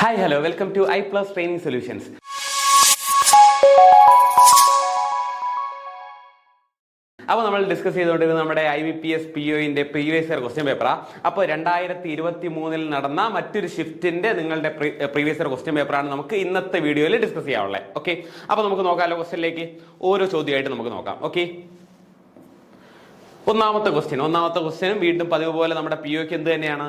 Hi, hello, welcome to I Plus Training Solutions. അപ്പോൾ നമ്മൾ discuss ചെയ്തുകൊണ്ടിരുന്നത് നമ്മുടെ IBPS POന്റെ പ്രീവിയസ് ഇയർ ക്വസ്റ്റ്യൻ പേപ്പറാണ്. അപ്പോൾ 2023 നടന്ന മറ്റൊരു ഷിഫ്റ്റിന്റെ നിങ്ങളുടെ പ്രീവിയസ് ഇയർ ക്വസ്റ്റ്യൻ പേപ്പറാണ് നമുക്ക് ഇന്നത്തെ വീഡിയോയിൽ ഡിസ്കസ് ചെയ്യാനുള്ളത്. ഓക്കെ, അപ്പോൾ നമുക്ക് നോക്കാമല്ലോ ക്വസ്റ്റ്യനിലേക്ക്. ഓരോ ചോദ്യമായിട്ട് നമുക്ക് നോക്കാം. ഓക്കെ, ഒന്നാമത്തെ ക്വസ്റ്റ്യനും വീണ്ടും പതിവ് പോലെ നമ്മുടെ POക്ക് എന്ത് തന്നെയാണ്,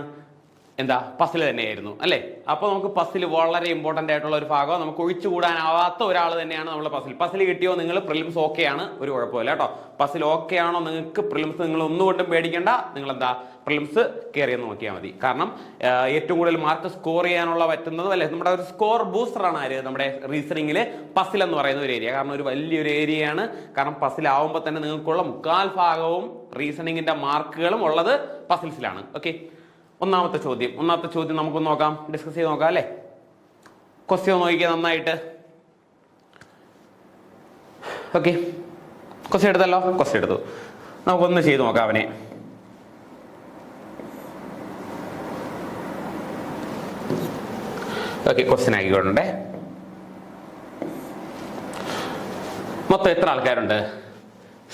പസിൽ തന്നെയായിരുന്നു അല്ലേ. അപ്പോൾ നമുക്ക് പസിൽ വളരെ ഇമ്പോർട്ടൻ്റ് ആയിട്ടുള്ള ഒരു ഭാഗം, നമുക്ക് ഒഴിച്ചുകൂടാനാവാത്ത ഒരാൾ തന്നെയാണ് നമ്മുടെ പസിൽ കിട്ടിയോ നിങ്ങൾ പ്രിലിംസ് ഓക്കെ ആണ്, ഒരു കുഴപ്പമില്ല കേട്ടോ. പസിൽ ഓക്കെ ആണോ നിങ്ങൾക്ക് പ്രിലിംസ്, നിങ്ങൾ ഒന്നുകൊണ്ടും പേടിക്കേണ്ട, നിങ്ങൾ പ്രിലിംസ് കയറിയെന്ന് നോക്കിയാൽ മതി. കാരണം ഏറ്റവും കൂടുതൽ മാർക്ക് സ്കോർ ചെയ്യാനുള്ള പറ്റുന്നത് അല്ലെ, നമ്മുടെ ഒരു സ്കോർ ബൂസ്റ്ററാണ് ആര്, നമ്മുടെ റീസണിങ്ങിൽ പസിൽ എന്ന് പറയുന്ന ഒരു ഏരിയ. കാരണം ഒരു വലിയൊരു ഏരിയയാണ്. കാരണം പസിലാവുമ്പോൾ തന്നെ നിങ്ങൾക്കുള്ള മുക്കാൽ ഭാഗവും റീസണിങ്ങിന്റെ മാർക്കുകളും ഉള്ളത് പസിൽസിലാണ്. ഓക്കെ, ഒന്നാമത്തെ ചോദ്യം നമുക്ക് നോക്കാം, ഡിസ്കസ് ചെയ്ത് നോക്കാം അല്ലേ. ക്വസ്റ്റ്യൻ നോക്കിക്കുക നന്നായിട്ട്. ഓക്കെ, ക്വസ്റ്റ്യൻ എടുത്തല്ലോ, ക്വസ്റ്റ്യൻ എടുത്തു. നമുക്കൊന്ന് ചെയ്ത് നോക്കാം അവനെ. ഓക്കെ, ക്വസ്റ്റ്യൻ ആക്കിക്കൊണ്ടേ. മൊത്തം എത്ര ആൾക്കാരുണ്ട്?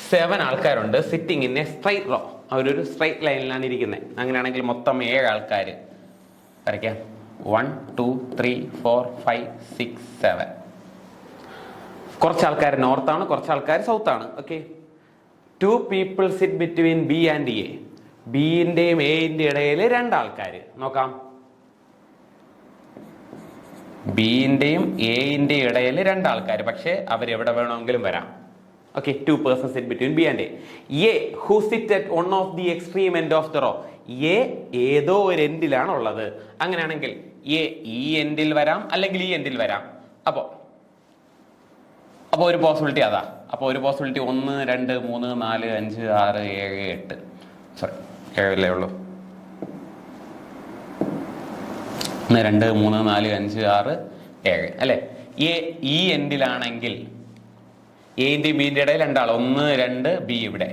7 ആൾക്കാരുണ്ട്. Sitting in a straight row, അവരൊരു സ്ട്രൈറ്റ് ലൈനിലാണ് ഇരിക്കുന്നത്. അങ്ങനെയാണെങ്കിൽ മൊത്തം 7 ആൾക്കാർ വരയ്ക്കാം. 1 2 3 4 5 6 7. കുറച്ച് ആൾക്കാർ നോർത്താണ്, കുറച്ച് ആൾക്കാർ സൗത്താണ്. Okay, 2 people sit between B and A. ബിന്റെയും എന്റെ ഇടയിൽ 2 ആൾക്കാർ. നോക്കാം, ബിന്റെയും എന്റെ ഇടയിൽ 2 ആൾക്കാർ, പക്ഷെ അവരെവിടെ വേണമെങ്കിലും വരാം. Okay, 2 persons sit between B and A. A who sit at one of the extreme end of the row. A ഏതോ ഒരു എൻഡിലാണ് ഉള്ളത്. അങ്ങനെയാണെങ്കിൽ A ഈ എൻഡിൽ വരാം, അല്ലെങ്കിൽ ഈ എൻഡിൽ വരാം. അപ്പോൾ ഒരു പോസിബിലിറ്റി അതാ. അപ്പോൾ ഒരു പോസിബിലിറ്റി 1 2 3 4 5 6 7 8. സോറി, 7 ഉള്ളൂ. 1 2 3 4 5 6 7 അല്ലേ. A ഈ എൻഡിലാണെങ്കിൽ എന്റെ ബിന്റെ ഇടയിൽ 2 ആൾ, 1 2 ബി ഇവിടെ,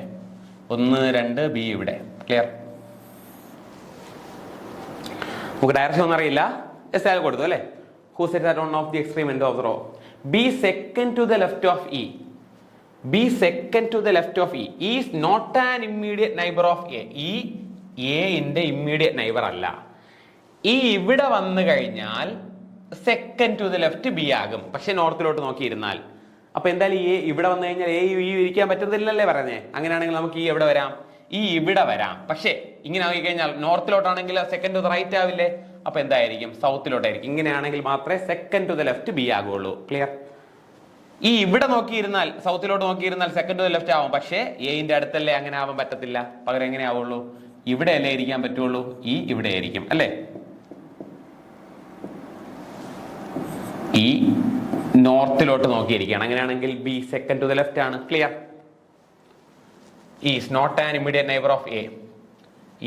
1 2 ബി ഇവിടെ. ക്ലിയർ? നമുക്ക് ഡയറക്ഷൻ ഒന്നും അറിയില്ല, എസ് ആൽ കൊടുത്തു അല്ലെ. Who sits at one of the extreme end of the row. B second to the left of E. B second to the left of E is not an immediate neighbour of A. ഈ എന്റെ immediate neighbour അല്ല. ഈ ഇവിടെ വന്നു കഴിഞ്ഞാൽ second to the left B ആകും, പക്ഷെ നോർത്തിലോട്ട് നോക്കിയിരുന്നാൽ. അപ്പൊ എന്തായാലും ഈ ഇവിടെ വന്നു കഴിഞ്ഞാൽ ഈ ഇരിക്കാൻ പറ്റത്തില്ലല്ലേ പറഞ്ഞേ. അങ്ങനെയാണെങ്കിൽ നമുക്ക് ഈ എവിടെ വരാം, ഈ ഇവിടെ വരാം. പക്ഷേ ഇങ്ങനെ ആയി കഴിഞ്ഞാൽ നോർത്തിലോട്ടാണെങ്കിൽ സെക്കൻഡ് ടു ദ റൈറ്റ് ആവില്ലേ. അപ്പൊ എന്തായിരിക്കും, സൗത്തിലോട്ടായിരിക്കും. ഇങ്ങനെയാണെങ്കിൽ മാത്രമേ second to the left B ആകുള്ളൂ. ക്ലിയർ? ഈ ഇവിടെ നോക്കിയിരുന്നാൽ, സൗത്തിലോട്ട് നോക്കിയിരുന്നാൽ സെക്കൻഡ് ടു ദ ലെഫ്റ്റ് ആവും, പക്ഷേ എന്റെ അടുത്തല്ലേ, അങ്ങനെ ആവാൻ പറ്റത്തില്ല. പകരം എങ്ങനെ ആവുള്ളൂ, ഇവിടെ അല്ലേ ഇരിക്കാൻ പറ്റുള്ളൂ. ഈ ഇവിടെ ആയിരിക്കും അല്ലേ. ഈ നോർത്തിലോട്ട് നോക്കിയിരിക്കുകയാണ്. അങ്ങനെയാണെങ്കിൽ B second to the left ആണ്. Clear? Is not an immediate neighbour of A.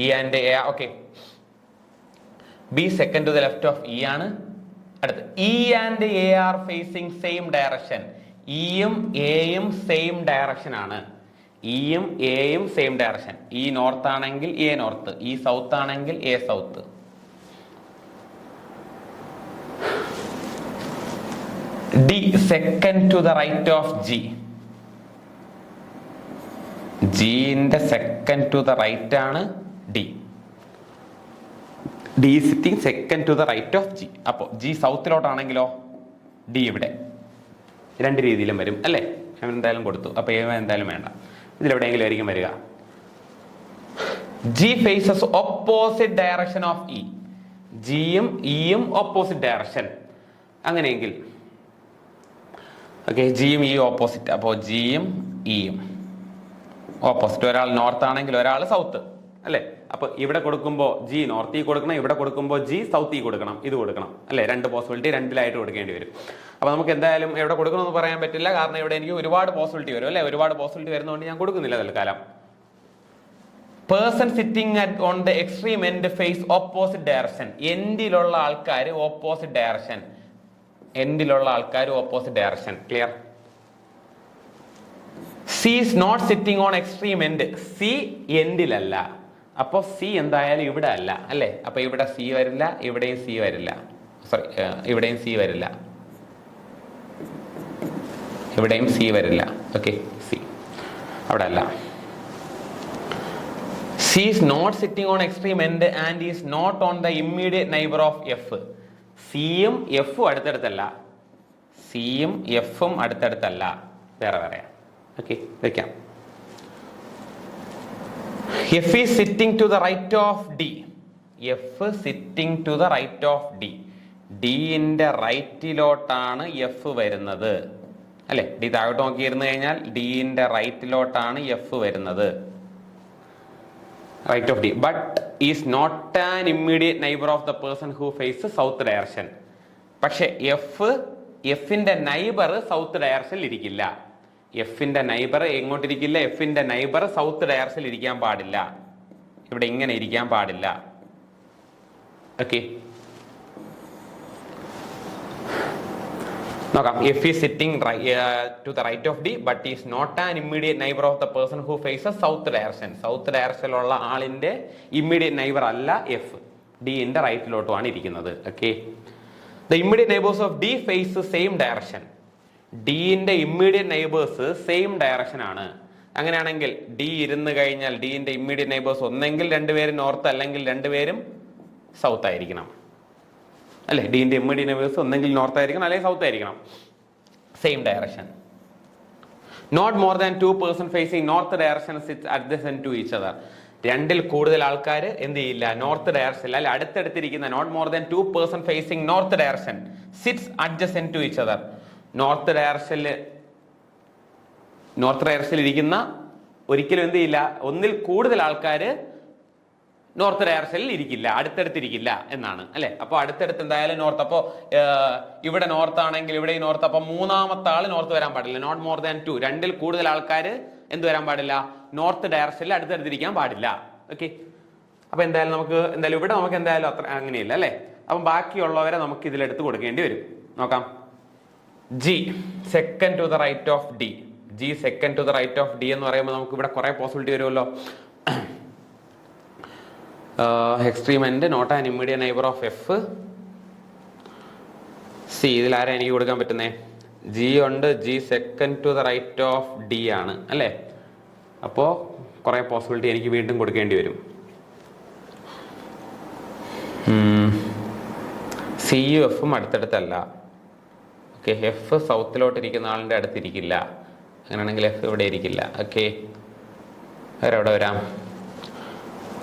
E and A. Okay, B second to the left of E ആണ്. അടുത്ത് E and A are facing same direction. ഇയും എയും same direction ആണ്. ഇയും എയും same direction. E north ആണെങ്കിൽ A north, E south ആണെങ്കിൽ A south. D second to the right of G. ജിന്റെ സെക്കൻഡ് ടു ദ റൈറ്റ് ആണ് D. D sitting second to the right of G. അപ്പോ G സൗത്തിലോട്ടാണെങ്കിലോ D ഇവിടെ. 2 രീതിയിലും വരും അല്ലേ. എന്തായാലും കൊടുത്തു, അപ്പൊ എ എന്തായാലും വേണ്ട, ഇതിലെവിടെയെങ്കിലും ആയിരിക്കും വരിക. G faces opposite direction of E. ജിയും ഇയും ഓപ്പോസിറ്റ് ഡയറക്ഷൻ. അങ്ങനെയെങ്കിൽ ഓക്കെ, ജിയും ഇയും ഓപ്പോസിറ്റ്. അപ്പോൾ ജിയും ഇയും ഓപ്പോസിറ്റ്. ഒരാൾ നോർത്ത് ആണെങ്കിൽ ഒരാൾ സൗത്ത് അല്ലേ. അപ്പൊ ഇവിടെ കൊടുക്കുമ്പോൾ ജി നോർത്ത് ഈ കൊടുക്കണം, ഇവിടെ കൊടുക്കുമ്പോൾ ജി സൗത്ത് ഈ കൊടുക്കണം, ഇത് കൊടുക്കണം അല്ലേ. 2 പോസിബിലിറ്റി 2ലായിട്ട് കൊടുക്കേണ്ടി വരും. അപ്പൊ നമുക്ക് എന്തായാലും എവിടെ കൊടുക്കണമെന്ന് പറയാൻ പറ്റില്ല, കാരണം ഇവിടെ എനിക്ക് ഒരുപാട് പോസിബിലിറ്റി വരും അല്ലെ. ഒരുപാട് പോസിബിലിറ്റി വരുന്നതുകൊണ്ട് ഞാൻ കൊടുക്കുന്നില്ല തൽക്കാലം. Person sitting at on the extreme end face opposite direction. എൻഡിലുള്ള ആൾക്കാർ ഓപ്പോസിറ്റ് ഡയറക്ഷൻ. എൻഡിലുള്ള ആൾക്കാർ opposite direction. Clear? C is not sitting on extreme end. C എൻഡിലല്ല, അപ്പോൾ സി എന്തായാലും ഇവിടെ അല്ല അല്ലേ. അപ്പൊ ഇവിടെ സി വരില്ല, ഇവിടെയും സി വരില്ല. സോറി, ഇവിടെയും സി വരില്ല, ഇവിടെയും സി വരില്ല. ഓക്കെ, സി അവിടെ അല്ല. C is not sitting on extreme end and is not on the immediate neighbour of F. സിയും എഫും അടുത്തടുത്തല്ല, സിയും എഫും അടുത്തടുത്തല്ല, വേറെ വേറെ. ഓക്കെ, വെക്കാം. F is sitting to the right of D. F sitting to the right of D. ഡിന്റെ റൈറ്റിലോട്ടാണ് F വരുന്നത്, അല്ലെ? ഡി താഴോട്ട് നോക്കിയിരുന്നു കഴിഞ്ഞാൽ ഡിന്റെ റൈറ്റിലോട്ടാണ് എഫ് വരുന്നത്, right of D. But is not an immediate neighbour of the person who face south direction. പക്ഷെ എഫിന്റെ നൈബർ സൗത്ത് ഡയറക്ഷനിൽ ഇരിക്കില്ല. എഫിന്റെ നൈബർ എങ്ങോട്ടിരിക്കില്ല? എഫിന്റെ നൈബർ സൗത്ത് ഡയറക്ഷനിൽ ഇരിക്കാൻ പാടില്ല, ഇവിടെ ഇങ്ങനെ ഇരിക്കാൻ പാടില്ല. ഓക്കെ, നോക്കാം. F is sitting to the right of D but is not an immediate neighbour of the person who faces south direction. South ഡയറക്ഷനിലുള്ള ആളിന്റെ ഇമ്മീഡിയറ്റ് നൈബർ അല്ല എഫ്, ഡിന്റെ റൈറ്റിലോട്ടുമാണ് ഇരിക്കുന്നത്. Okay, the immediate neighbours of D face same direction. ഡിന്റെ immediate neighbours same direction ആണ്. അങ്ങനെയാണെങ്കിൽ D ഇരുന്ന് കഴിഞ്ഞാൽ ഡിന്റെ ഇമ്മീഡിയറ്റ് നൈബേഴ്സ് ഒന്നെങ്കിൽ രണ്ടുപേരും നോർത്ത് അല്ലെങ്കിൽ രണ്ടുപേരും സൗത്ത് ആയിരിക്കണം, അല്ലെ? ഡിന്റെ ഇമ്മീഡിയറ്റ് നൈബേഴ്സ് ഒന്നെങ്കിൽ നോർത്ത് ആയിരിക്കണം അല്ലെങ്കിൽ സൗത്ത് ആയിരിക്കണം, same direction. Not more than 2 person facing north direction sits adjacent to each other. രണ്ടിൽ കൂടുതൽ ആൾക്കാർ എന്ത് ചെയ്യില്ല? നോർത്ത് ഡയറക്ഷനിൽ അല്ലെ അടുത്തടുത്തിരിക്കുന്ന, not more than 2 person facing north direction sits adjacent to each other. North ഡയറക്ഷനിൽ ഇരിക്കുന്ന ഒരിക്കലും എന്ത് ചെയ്യില്ല, ഒന്നിൽ കൂടുതൽ ആൾക്കാര് നോർത്ത് ഡയറക്ഷനിൽ ഇരിക്കില്ല, അടുത്തടുത്തിരിക്കില്ല എന്നാണ്, അല്ലെ? അപ്പൊ അടുത്തടുത്ത് എന്തായാലും നോർത്ത്. അപ്പോ ഇവിടെ നോർത്ത് ആണെങ്കിൽ ഇവിടെ നോർത്ത്, അപ്പൊ മൂന്നാമത്തെ ആള് നോർത്ത് വരാൻ പാടില്ല. നോട്ട് മോർ ദാൻ 2, രണ്ടിൽ കൂടുതൽ ആൾക്കാർ എന്ത് വരാൻ പാടില്ല? നോർത്ത് ഡയറക്ഷനിൽ അടുത്തടുത്തിരിക്കാൻ പാടില്ല. ഓക്കെ, അപ്പൊ എന്തായാലും ഇവിടെ നമുക്ക് എന്തായാലും അത്ര അങ്ങനെയില്ല, അല്ലെ? അപ്പം ബാക്കിയുള്ളവരെ നമുക്ക് ഇതിലെടുത്ത് കൊടുക്കേണ്ടി വരും. നോക്കാം. G second to the right of D. G second to the right of D എന്ന് പറയുമ്പോൾ നമുക്ക് ഇവിടെ കുറെ പോസിബിലിറ്റി വരുമല്ലോ. Extreme end not an immediate neighbour of F. C ഇതിലാരാ എനിക്ക് കൊടുക്കാൻ പറ്റുന്നേ? ജി ഉണ്ട്, G second to the right of D ആണ്, അല്ലേ? അപ്പോൾ കുറെ പോസിബിലിറ്റി എനിക്ക് വീണ്ടും കൊടുക്കേണ്ടി വരും. സിയും എഫും അടുത്തടുത്തല്ല. ഓക്കെ, എഫ് സൗത്തിലോട്ട് ഇരിക്കുന്ന ആളിൻ്റെ അടുത്തിരിക്കില്ല. അങ്ങനെയാണെങ്കിൽ എഫ് ഇവിടെ ഇരിക്കില്ല. ഓക്കെ, വേറെ എവിടെ വരാം?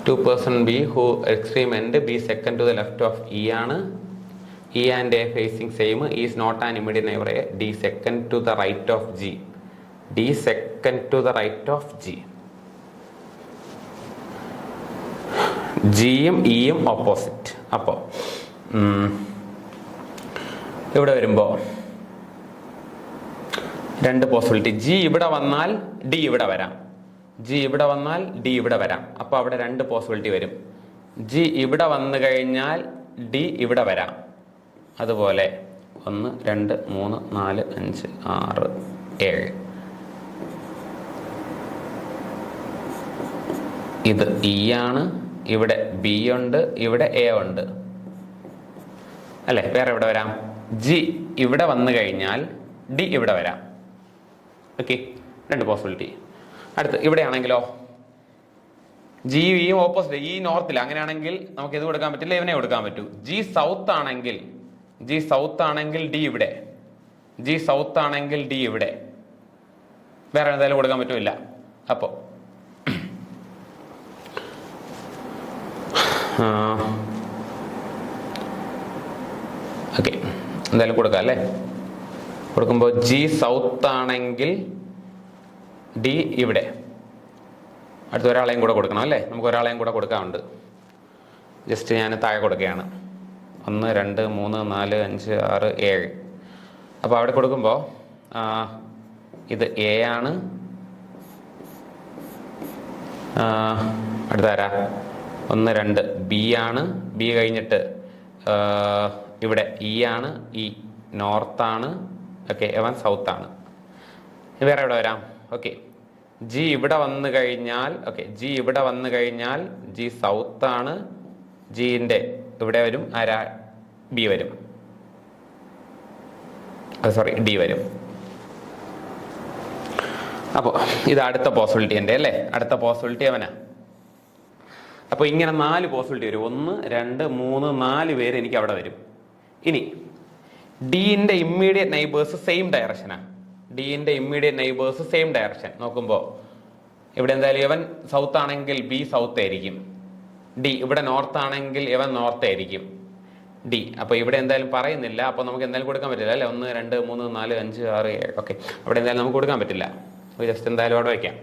2 person B who extreme end B second to the left of E ആണ്. E and A facing same. Is not an immediate neighbour A. D second to the right of G. D second to the right of G. ജിയും ഇയും opposite. അപ്പോൾ ഇവിടെ വരുമ്പോൾ രണ്ട് possibility. G ഇവിടെ വന്നാൽ D ഇവിടെ വരാം, ജി ഇവിടെ വന്നാൽ ഡി ഇവിടെ വരാം. അപ്പോൾ അവിടെ രണ്ട് പോസിബിലിറ്റി വരും. ജി ഇവിടെ വന്നു കഴിഞ്ഞാൽ ഡി ഇവിടെ വരാം. അതുപോലെ 1 2 3 4 5 6 7. ഇത് ഇ ആണ്, ഇവിടെ ബി ഉണ്ട്, ഇവിടെ എ ഉണ്ട്, അല്ലേ? വേറെ എവിടെ വരാം? ജി ഇവിടെ വന്നു കഴിഞ്ഞാൽ ഡി ഇവിടെ വരാം. ഓക്കെ, രണ്ട് പോസിബിലിറ്റി. അടുത്ത് ഇവിടെ ആണെങ്കിലോ ജി വിയും ഓപ്പോസിറ്റ്. ഈ നോർത്തിൽ അങ്ങനെയാണെങ്കിൽ നമുക്ക് ഇത് കൊടുക്കാൻ പറ്റില്ല, ഇവനെ കൊടുക്കാൻ പറ്റൂ. ജി സൗത്ത് ആണെങ്കിൽ ഡി ഇവിടെ, ജി സൗത്ത് ആണെങ്കിൽ ഡി ഇവിടെ. വേറെ എന്തായാലും കൊടുക്കാൻ പറ്റില്ല. അപ്പോൾ ഓക്കെ, എന്തായാലും കൊടുക്കാം അല്ലേ? കൊടുക്കുമ്പോൾ ജി സൗത്ത് ആണെങ്കിൽ ഡി ഇവിടെ. അടുത്ത ഒരാളെയും കൂടെ കൊടുക്കണം അല്ലേ? നമുക്ക് ഒരാളെയും കൂടെ കൊടുക്കാറുണ്ട്. ജസ്റ്റ് ഞാൻ താഴെ കൊടുക്കുകയാണ്. 1 2 3 4 5 6 7. അപ്പോൾ അവിടെ കൊടുക്കുമ്പോൾ ഇത് എ ആണ്. അടുത്താരാ? 1 2 ബി ആണ്. ബി കഴിഞ്ഞിട്ട് ഇവിടെ ഇ ആണ്. ഇ നോർത്താണ്. ഓക്കെ, എവൻ സൗത്ത് ആണ്. വേറെ എവിടെ വരാം? ഓക്കെ, ജി ഇവിടെ വന്നു കഴിഞ്ഞാൽ, ഓക്കെ, ജി ഇവിടെ വന്നു കഴിഞ്ഞാൽ ജി സൗത്ത് ആണ്. ജിന്റെ ഇവിടെ വരും ആരാ? ബി വരും. സോറി ഡി വരും. അപ്പോൾ ഇത് അടുത്ത പോസിബിലിറ്റി എൻ്റെ അല്ലേ, അടുത്ത പോസിബിലിറ്റി അവനാ. അപ്പോൾ ഇങ്ങനെ 4 പോസിബിലിറ്റി വരും. 1 2 3 4 പേര് എനിക്ക് അവിടെ വരും. ഇനി ഡിന്റെ ഇമ്മീഡിയറ്റ് നെയ്ബേഴ്സ് സെയിം ഡയറക്ഷനാണ്. ഡിന്റെ ഇമ്മീഡിയറ്റ് നെയ്ബേഴ്സ് സെയിം ഡയറക്ഷൻ നോക്കുമ്പോൾ ഇവിടെ എന്തായാലും ഇവൻ സൗത്ത് ആണെങ്കിൽ ബി സൗത്ത് ആയിരിക്കും. ഡി ഇവിടെ നോർത്ത് ആണെങ്കിൽ ഇവൻ നോർത്ത് ആയിരിക്കും. ഡി അപ്പോൾ ഇവിടെ എന്തായാലും പറയുന്നില്ല. അപ്പോൾ നമുക്ക് എന്തായാലും കൊടുക്കാൻ പറ്റില്ല അല്ലേ. 1 2 3 4 5 6 7 ഓക്കെ. അവിടെ എന്തായാലും നമുക്ക് കൊടുക്കാൻ പറ്റില്ല. ജസ്റ്റ് എന്തായാലും അവിടെ വയ്ക്കാം.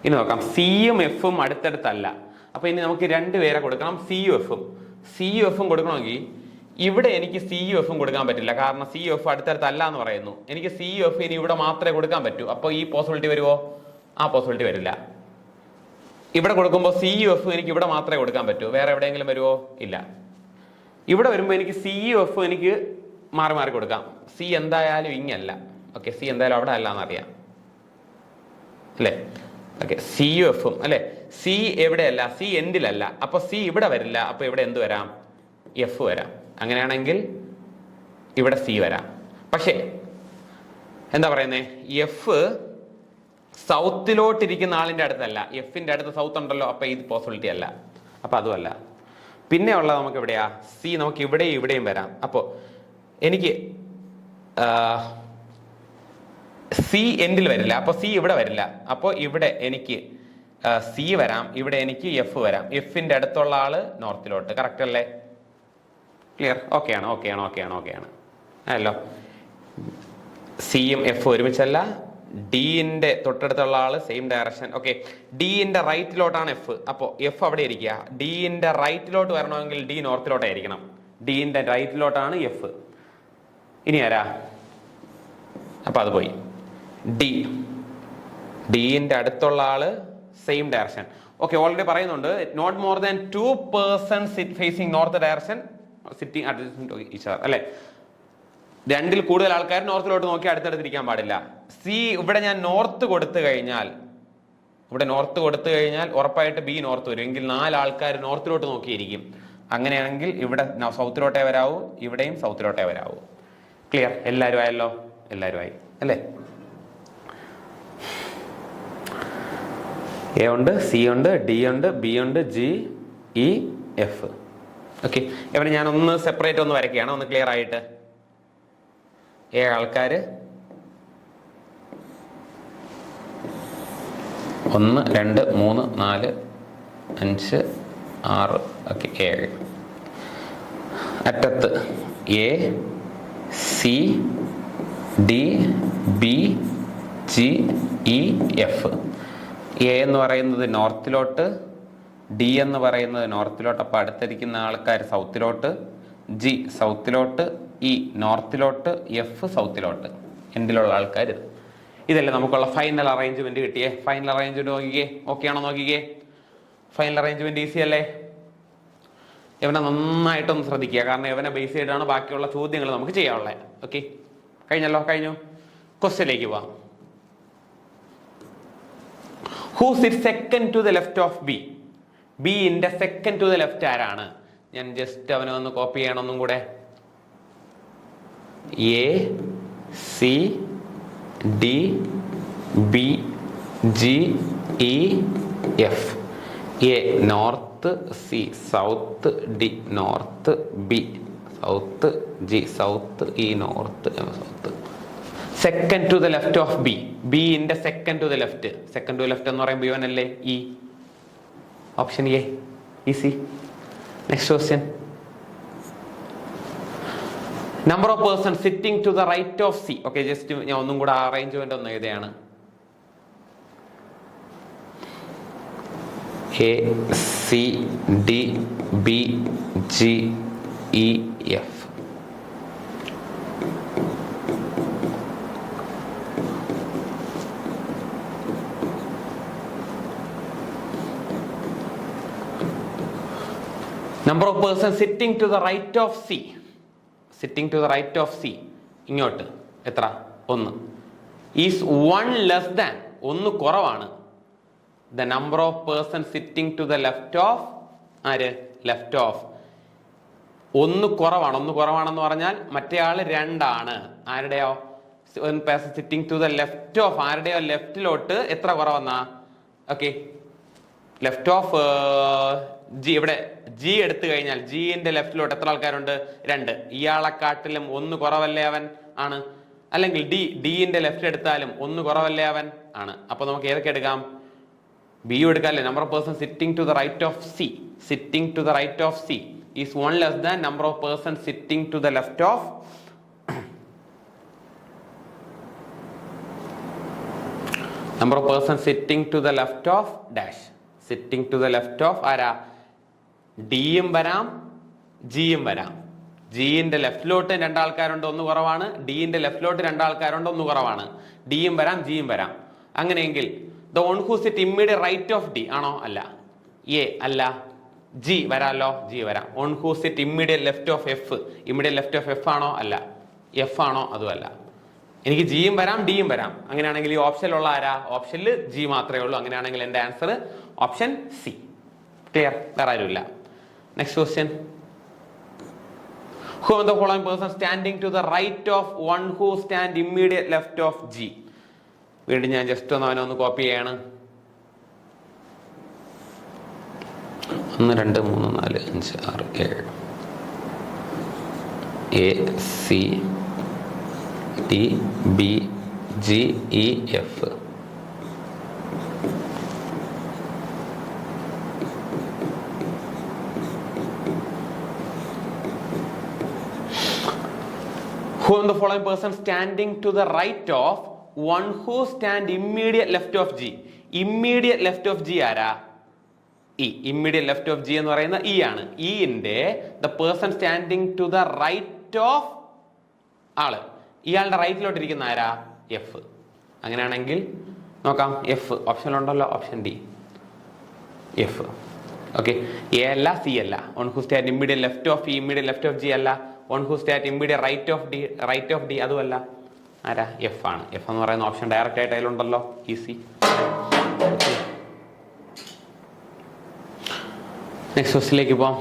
ഇനി നോക്കാം, സിയും എഫും അടുത്തടുത്തല്ല. അപ്പോൾ ഇനി നമുക്ക് 2 പേരെ കൊടുക്കണം, സിയും എഫും. സിയും എഫും കൊടുക്കണമെങ്കിൽ ഇവിടെ എനിക്ക് സിയും എഫും കൊടുക്കാൻ പറ്റില്ല, കാരണം സിയും എഫ് അടുത്തടുത്തല്ല എന്ന് പറയുന്നു. എനിക്ക് സിയും എഫ് ഇനി ഇവിടെ മാത്രമേ കൊടുക്കാൻ പറ്റൂ. അപ്പോൾ ഈ പോസിബിലിറ്റി വരുമോ? ആ പോസിബിലിറ്റി വരില്ല. ഇവിടെ കൊടുക്കുമ്പോൾ സിയും എഫ് എനിക്ക് ഇവിടെ മാത്രമേ കൊടുക്കാൻ പറ്റൂ, വേറെ എവിടെയെങ്കിലും വരുമോ? ഇല്ല. ഇവിടെ വരുമ്പോൾ എനിക്ക് സിയും എഫ് എനിക്ക് മാറി മാറി കൊടുക്കാം. സി എന്തായാലും ഇങ്ങല്ല, ഓക്കെ. സി എന്തായാലും അവിടെ അല്ല എന്നറിയാം അല്ലേ. ഓക്കെ, സിയും എഫും അല്ലെ. സി എവിടെയല്ല, സി എൻഡിലല്ല. അപ്പൊ സി ഇവിടെ വരില്ല. അപ്പൊ ഇവിടെ എന്ത് വരാം? എഫ് വരാം. അങ്ങനെയാണെങ്കിൽ ഇവിടെ സി വരാം. പക്ഷേ എന്താ പറയുന്നേ, എഫ് സൗത്തിലോട്ടിരിക്കുന്ന ആളിന്റെ അടുത്തല്ല, എഫിന്റെ അടുത്ത് സൗത്ത് ഉണ്ടല്ലോ. അപ്പൊ ഇത് പോസിബിലിറ്റി അല്ല, അപ്പൊ അതുമല്ല. പിന്നെ ഉള്ളത് നമുക്ക് എവിടെയാ? സി നമുക്ക് ഇവിടെയും ഇവിടെയും വരാം. അപ്പോൾ എനിക്ക് സി എൻഡിൽ വരില്ല, അപ്പൊ സി ഇവിടെ വരില്ല. അപ്പോൾ ഇവിടെ എനിക്ക് സി വരാം, ഇവിടെ എനിക്ക് എഫ് വരാം. എഫിന്റെ അടുത്തുള്ള ആള് നോർത്തിലോട്ട്. കറക്റ്റ് അല്ലേ? ക്ലിയർ? ഓക്കെയാണ്, ഓക്കെയാണ്, ഓക്കെയാണ്, ഓക്കെയാണ് അല്ലോ. സിയും എഫ് ഒരുമിച്ചല്ല. ഡിന്റെ തൊട്ടടുത്തുള്ള ആള് സെയിം ഡയറക്ഷൻ. ഓക്കെ, ഡിന്റെ റൈറ്റിലോട്ടാണ് എഫ്. അപ്പോൾ എഫ് അവിടെ ഇരിക്കുക. ഡിന്റെ റൈറ്റിലോട്ട് വരണമെങ്കിൽ ഡി നോർത്തിലോട്ടായിരിക്കണം. ഡിന്റെ റൈറ്റിലോട്ടാണ് എഫ്. ഇനി ആരാ? അപ്പൊ അത് പോയി. ഡിന്റെ അടുത്തുള്ള ആള് സെയിം ഡയറക്ഷൻ. ഓക്കെ, ഓൾറെഡി പറയുന്നുണ്ട് not more than 2 persons facing north direction sitting at each other അല്ലെ. 2ൽ കൂടുതൽ ആൾക്കാർ നോർത്തിലോട്ട് നോക്കി അടുത്തടുത്തിരിക്കാൻ പാടില്ല. സി ഇവിടെ ഞാൻ നോർത്ത് കൊടുത്തു കഴിഞ്ഞാൽ, ഉറപ്പായിട്ട് ബി നോർത്ത് വരും. എങ്കിൽ 4 ആൾക്കാർ നോർത്തിലോട്ട് നോക്കിയിരിക്കും. അങ്ങനെയാണെങ്കിൽ ഇവിടെ സൗത്തിലോട്ടേ വരാവൂ, ഇവിടെയും സൗത്തിലോട്ടേ വരാവൂ. ക്ലിയർ? എല്ലാവരും ആയല്ലോ? എല്ലാവരും ആയി അല്ലേ. എ ഉണ്ട്, സി ഉണ്ട്, ഡി ഉണ്ട്, ബി ഉണ്ട്, ജി, ഇ, എഫ്. ഓക്കെ, ഇവിടെ ഞാൻ ഒന്ന് സെപ്പറേറ്റ് ഒന്ന് വരയ്ക്കുകയാണ്, ഒന്ന് ക്ലിയർ ആയിട്ട്. 7 ആൾക്കാര് 1 2 3 4 5 6 ഓക്കെ 7. അറ്റത്ത് A, C, D, B, G, E, F. A എന്ന് പറയുന്നത് നോർത്തിലോട്ട്, ഡി എന്ന് പറയുന്നത് നോർത്തിലോട്ട്. അപ്പോൾ അടുത്തിരിക്കുന്ന ആൾക്കാർ സൗത്തിലോട്ട്, ജി സൗത്തിലോട്ട്, ഇ നോർത്തിലോട്ട്, എഫ് സൗത്തിലോട്ട്. എൻഡിലുള്ള ആൾക്കാർ. ഇതല്ലേ നമുക്കുള്ള ഫൈനൽ അറേഞ്ച്മെന്റ് കിട്ടിയേ. ഫൈനൽ അറേഞ്ച്മെന്റ് നോക്കിക്കേ, ഓക്കെ ആണോ നോക്കിക്കേ. ഫൈനൽ അറേഞ്ച്മെന്റ് ഈസി അല്ലേ? ഇവനെ നന്നായിട്ടൊന്ന് ശ്രദ്ധിക്കുക, കാരണം ഇവനെ ബേസ് ചെയ്തിട്ടാണ് ബാക്കിയുള്ള ചോദ്യങ്ങൾ നമുക്ക് ചെയ്യാനുള്ളത്. ഓക്കെ, കഴിഞ്ഞല്ലോ? കഴിഞ്ഞു. ക്വസ്റ്റ്യനിലേക്ക് പോവാം. Who sit second to the left of B? ബിന്റെ സെക്കൻഡ് ടു ദ ലെഫ്റ്റ് ആരാണ്? ഞാൻ ജസ്റ്റ് അവനെ ഒന്ന് കോപ്പി ചെയ്യണം ഒന്നും കൂടെ. A, C, D, B, G, E, F. A north, C south, D north, B south, G south, E north, F south. Second to the left of B. ബിന്റെ second to the left. Second to the left എന്ന് പറയുമ്പോൾ ഇവൻ അല്ലേ? E. Option A easy. Next question. Number of person sitting to the right of C. Okay, just ഞാൻ ഒന്നും കൂടെ arrangement ഒന്ന് എഴുതുകയാണ്. A, C, D, B, G, E, F. Number of person sitting to the right of C. Sitting to the right of C ഇങ്ങോട്ട് എത്ര? 1. Is 1 less than, 1 കുറവാണ്. The number of person sitting to the left of ആര്? Left of ഒന്ന് കുറവാണെന്ന് പറഞ്ഞാൽ മറ്റേ ആള് 2 ആണ്. ആരുടെയോ sitting to the left of ആരുടെയോ ലെഫ്റ്റിലോട്ട് എത്ര കുറവെന്നാ? Okay, left of G. ഇവിടെ ജി എടുത്തു കഴിഞ്ഞാൽ ജിന്റെ ലെഫ്റ്റിലോട്ട് എത്ര ആൾക്കാരുണ്ട്? 2. ഇയാളെക്കാട്ടിലും 1 കുറവല്ലേ അവൻ? ആണ്. അല്ലെങ്കിൽ ഡിന്റെ ലെഫ്റ്റ് എടുത്താലും 1 കുറവല്ലേ അവൻ? ആണ്. അപ്പൊ നമുക്ക് ഏതൊക്കെ എടുക്കാം? ബി എടുക്കാം അല്ലേ? Number of person sitting to the right of C. Sitting to the right of C is 1 less than number of person sitting to the left of number of persons sitting to the left of dash. Sitting to the left of ആരാ? ഡിയും വരാം ജിയും വരാം. ജിന്റെ ലെഫ്റ്റിലോട്ട് 2 ആൾക്കാരുണ്ട്, 1 കുറവാണ്. ഡിന്റെ ലെഫ്റ്റിലോട്ട് 2 ആൾക്കാരുണ്ട്, 1 കുറവാണ്. ഡിയും വരാം ജിയും വരാം. അങ്ങനെയെങ്കിൽ the one who sit immediate right of D ആണോ? അല്ല. എ അല്ല. ജി വരാമല്ലോ, ജി വരാം. One who sit immediate left of F. Immediate left of F ആണോ? അല്ല. എഫ് ആണോ? അതുമല്ല. എനിക്ക് ജിയും വരാം ഡിയും വരാം. അങ്ങനെയാണെങ്കിൽ ഈ ഓപ്ഷനിലുള്ള ആരാ? ഓപ്ഷനിൽ ജി മാത്രമേ ഉള്ളൂ. അങ്ങനെയാണെങ്കിൽ എന്റെ ആൻസർ ഓപ്ഷൻ സി. ക്ലിയർ? വേറെ ആരുമില്ല. Next question. Who among the following person standing to the right of one who stand immediate left of G? വീണ്ടും ഞാൻ ജസ്റ്റ് അവനൊന്ന് കോപ്പി ചെയ്യാണ്. 1 2 3 4 5 6 7 A C T B G E F. Who among the following person standing to the right of one who stand immediate left of G? Immediate left of G ആരാ? E. Immediate left of G എന്ന് പറയുന്ന E ആണ്. E ന്റെ the person standing to the right of ആള്, ഇയാളുടെ റൈറ്റിലോട്ട് ഇരിക്കുന്ന ആരാ? F. അങ്ങനെയാണെങ്കിൽ നോക്കാം. എഫ് ഓപ്ഷനിലുണ്ടല്ലോ, option D F. Okay, A അല്ല, സി അല്ല. One who stand immediate left of E, immediate left of G അല്ല. One who stand immediate right of D അതുമല്ല. ആരാ? എഫ് ആണ്. എഫ് എന്ന് പറയുന്ന ഓപ്ഷൻ ഡയറക്റ്റ് ആയിട്ട് അതിലുണ്ടല്ലോ, ഈസി. നെക്സ്റ്റ് ക്വസ്റ്റിലേക്ക് പോവാം.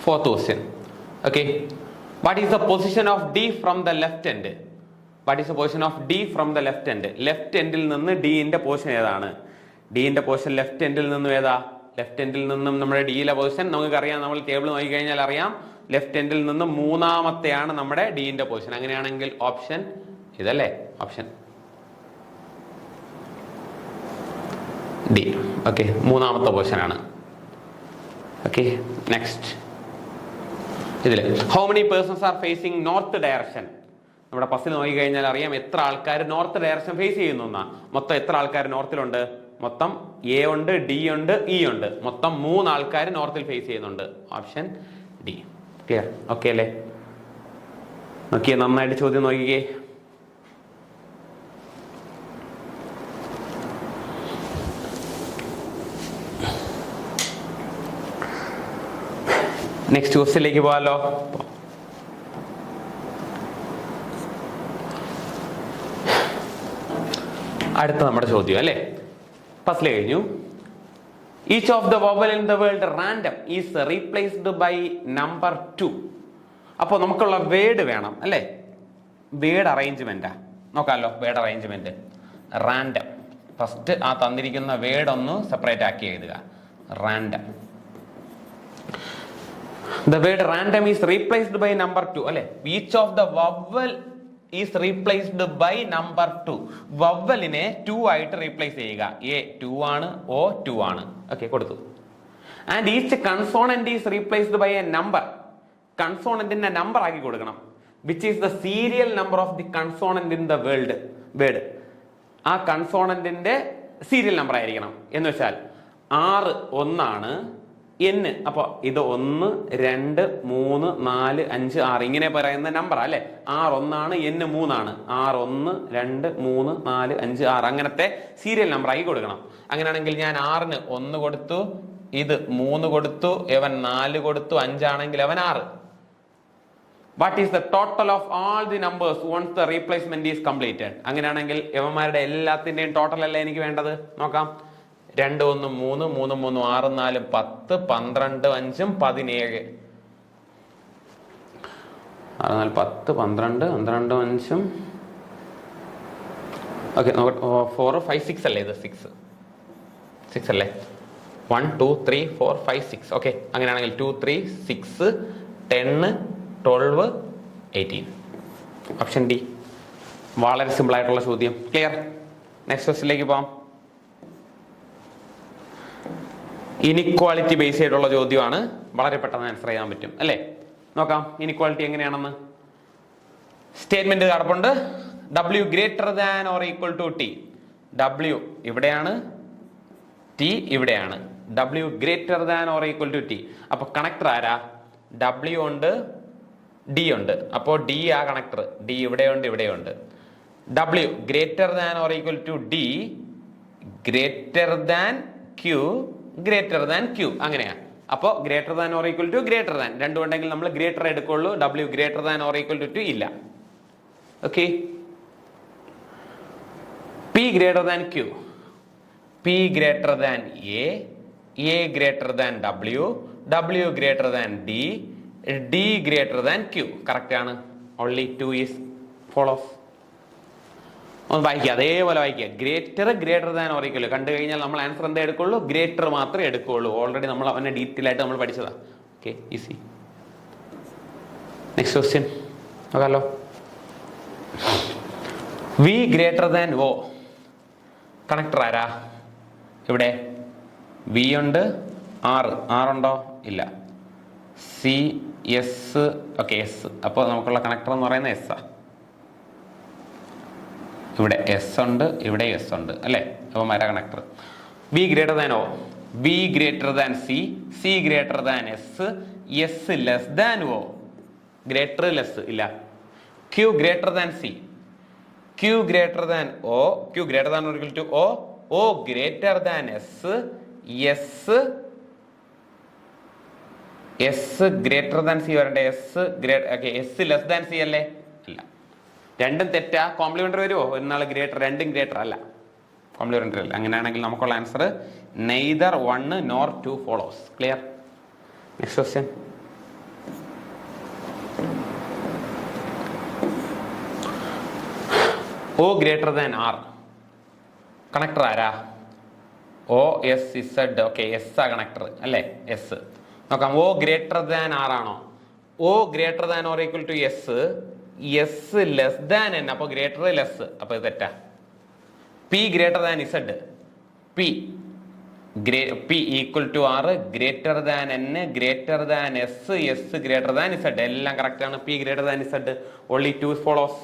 4th question. Okay, what is the position of D from the left end? What is the position of D from the left end? Left എൻഡിൽ നിന്ന് ഡിന്റെ position ഏതാണ്? ഡിന്റെ position left എൻഡിൽ നിന്നും ഏതാ? Left എൻഡിൽ നിന്നും നമ്മുടെ ഡിയിലെ പൊസിഷൻ നമുക്കറിയാം. നമ്മൾ ടേബിൾ നോക്കി കഴിഞ്ഞാൽ അറിയാം. ലെഫ്റ്റ് എൻഡിൽ നിന്നും 3ാമത്തെയാണ് നമ്മുടെ ഡിന്റെ പൊസിഷൻ. അങ്ങനെയാണെങ്കിൽ ഓപ്ഷൻ ഇതല്ലേ? Option D. ഓക്കെ, 3ാമത്തെ പൊസിഷൻ ആണ്. Okay, next. ഇതില് how many persons are facing north direction? നമ്മുടെ പസിൽ നോക്കി കഴിഞ്ഞാൽ അറിയാം എത്ര ആൾക്കാർ നോർത്ത് ഡയറക്ഷൻ ഫേസ് ചെയ്യുന്നു എന്നാ. മൊത്തം എത്ര ആൾക്കാർ നോർത്തിലുണ്ട്? മൊത്തം എ ഉണ്ട്, ഡി ഉണ്ട്, ഇ ഉണ്ട്. മൊത്തം 3 ആൾക്കാർ നോർത്തിൽ ഫേസ് ചെയ്യുന്നുണ്ട്. Option D. ക്ലിയർ? ഓക്കെ അല്ലേ? നോക്കിയേ, നന്നായിട്ട് ചോദ്യം നോക്കിക്കേ. നെക്സ്റ്റ് ക്വസ്റ്റ്യനിലേക്ക് പോകാലോ. അടുത്ത നമ്മുടെ ചോദ്യം അല്ലേ? പസിൽ കഴിഞ്ഞു. Each of the vowel in the world random is replaced by number 2. അപ്പോൾ നമുക്കുള്ള വേർഡ് വേണം അല്ലേ? വേർഡ് അറേഞ്ച്മെന്റാ നോക്കാമല്ലോ. Word arrangement random. ഫസ്റ്റ് ആ തന്നിരിക്കുന്ന വേർഡ് ഒന്ന് സെപ്പറേറ്റ് ആക്കി എഴുതുക. Random. The word random is replaced by number 2 അല്ലെ? Each of the vowel is replaced by number 2. വവ്വലിനെ 2 ആയിട്ട് റീപ്ലേസ് ചെയ്യുക. എ 2 ആണ്, ഓ 2 ആണ്. ഓക്കെ, കൊടുത്തു. And each consonant is replaced by a number. കൺസോണന്റിന്റെ നമ്പർ ആക്കി കൊടുക്കണം. Which is the serial number of the consonant in the word. ആ കൺസോണന്റിന്റെ സീരിയൽ നമ്പർ ആയിരിക്കണം. എന്ന് വെച്ചാൽ 6 1 ആണ്, n. അപ്പൊ ഇത് 1 2 3 4 5 6 ഇങ്ങനെ പറയുന്ന നമ്പർ അല്ലെ? 6 1 ആണ്, n 3 ആണ്. 6 1 2 3 4 5 6 അങ്ങനത്തെ സീരിയൽ നമ്പർ ആയി കൊടുക്കണം. അങ്ങനെയാണെങ്കിൽ ഞാൻ 6ന് 1 കൊടുത്തു, ഇത് 3 കൊടുത്തു, ഇവൻ 4 കൊടുത്തു, 5 ആണെങ്കിൽ അവൻ 6. What is the total of all the numbers once the replacement is completed? അങ്ങനെയാണെങ്കിൽ ഇവന്മാരുടെ എല്ലാത്തിന്റെയും ടോട്ടൽ അല്ലേ എനിക്ക് വേണ്ടത്? നോക്കാം. 2 1 3 3 3 6 4 10 12 5 17. 6 4 10 12 12 5 ഓക്കെ 4 5 6 അല്ലേ ഇത് 6 അല്ലേ 1 2 3 4 5 6 ഓക്കെ അങ്ങനെയാണെങ്കിൽ 2 3 6 10 12 18 ഓപ്ഷൻ ഡി. വളരെ സിമ്പിൾ ആയിട്ടുള്ള ചോദ്യം. ക്ലിയർ? നെക്സ്റ്റ് ക്വസ്റ്റിലേക്ക് പോകാം. ഇനിക്വാളിറ്റി ബേസ് ചെയ്തിട്ടുള്ള ചോദ്യമാണ്. വളരെ പെട്ടെന്ന് ആൻസർ ചെയ്യാൻ പറ്റും അല്ലേ? നോക്കാം ഇനിക്വാളിറ്റി എങ്ങനെയാണെന്ന്. സ്റ്റേറ്റ്മെന്റ് കിടപ്പുണ്ട്. W greater than or equal to T. W ഇവിടെയാണ്, ടി ഇവിടെയാണ്. W greater than or equal to T. അപ്പൊ കണക്ടർ ആരാ? W ഉണ്ട്, ഡി ഉണ്ട്. അപ്പോൾ ഡി ആ കണക്ടർ. ഡി ഇവിടെയുണ്ട്, ഇവിടെയുണ്ട്. W greater than or equal to D greater than Q greater than Q. അങ്ങനെയാ. അപ്പോൾ greater than or equal to greater than രണ്ടും ഉണ്ടെങ്കിൽ നമ്മൾ ഗ്രേറ്റർ എടുക്കുള്ളൂ. W greater than or equal to ഇല്ല. Okay. P greater than Q. P greater than A greater than W, W greater than D, D greater than Q. Correct ആണ്. Only 2 is follows. ഒന്ന് വായിക്കുക, അതേപോലെ വായിക്കുക. Greater than or equal കണ്ടു കഴിഞ്ഞാൽ നമ്മൾ answer എന്താ എടുക്കുള്ളൂ? ഗ്രേറ്റർ മാത്രമേ എടുക്കുള്ളൂ. ഓൾറെഡി നമ്മൾ അവനെ ഡീറ്റെയിൽ ആയിട്ട് നമ്മൾ പഠിച്ചതാ. Okay, easy. നെക്സ്റ്റ് ക്വസ്റ്റ്യൻ നോക്കാമല്ലോ. V greater than O. Connector ആരാ? ഇവിടെ വി ഉണ്ട്, ആറുണ്ടോ? ഇല്ല. C S. Okay, S. അപ്പോൾ നമുക്കുള്ള കണക്ടർ എന്ന് പറയുന്നത് എസ് ആ. ഇവിടെ എസ് ഉണ്ട്, ഇവിടെ എസ് ഉണ്ട് അല്ലേ? അപ്പോൾ മര connector. V greater than O, V greater than C, C greater than S, S less than O. Greater less ഇല്ല. Q greater than C, Q greater than O, Q greater than equal to O, O greater than S, S greater than C വരണ്ടേ? S less than C അല്ലേ? അല്ല, രണ്ടും തെറ്റാ. Complementary വരുമോ? ഒരാൾ greater, രണ്ടും greater അല്ല, കോംപ്ലിമെന്ററി അല്ല. അങ്ങനെയാണെങ്കിൽ നമുക്കുള്ള answer neither 1 nor 2 follows. Clear? Next question. O greater than R. Connector ആരാ? O S Z. Okay, S ആ കണക്ടർ അല്ലേ? എസ്. നോക്കാം. O ഗ്രേറ്റർ ദാൻ ആർ ആണോ? O greater than or equal to S, S less than N. അപ്പൊ greater less, അപ്പൊ ഇത് തെറ്റാ. P greater than Z. P equal to R, greater than N, greater than S, S greater than Z. എല്ലാം correct ആണ്. P greater than Z. Only 2 follows.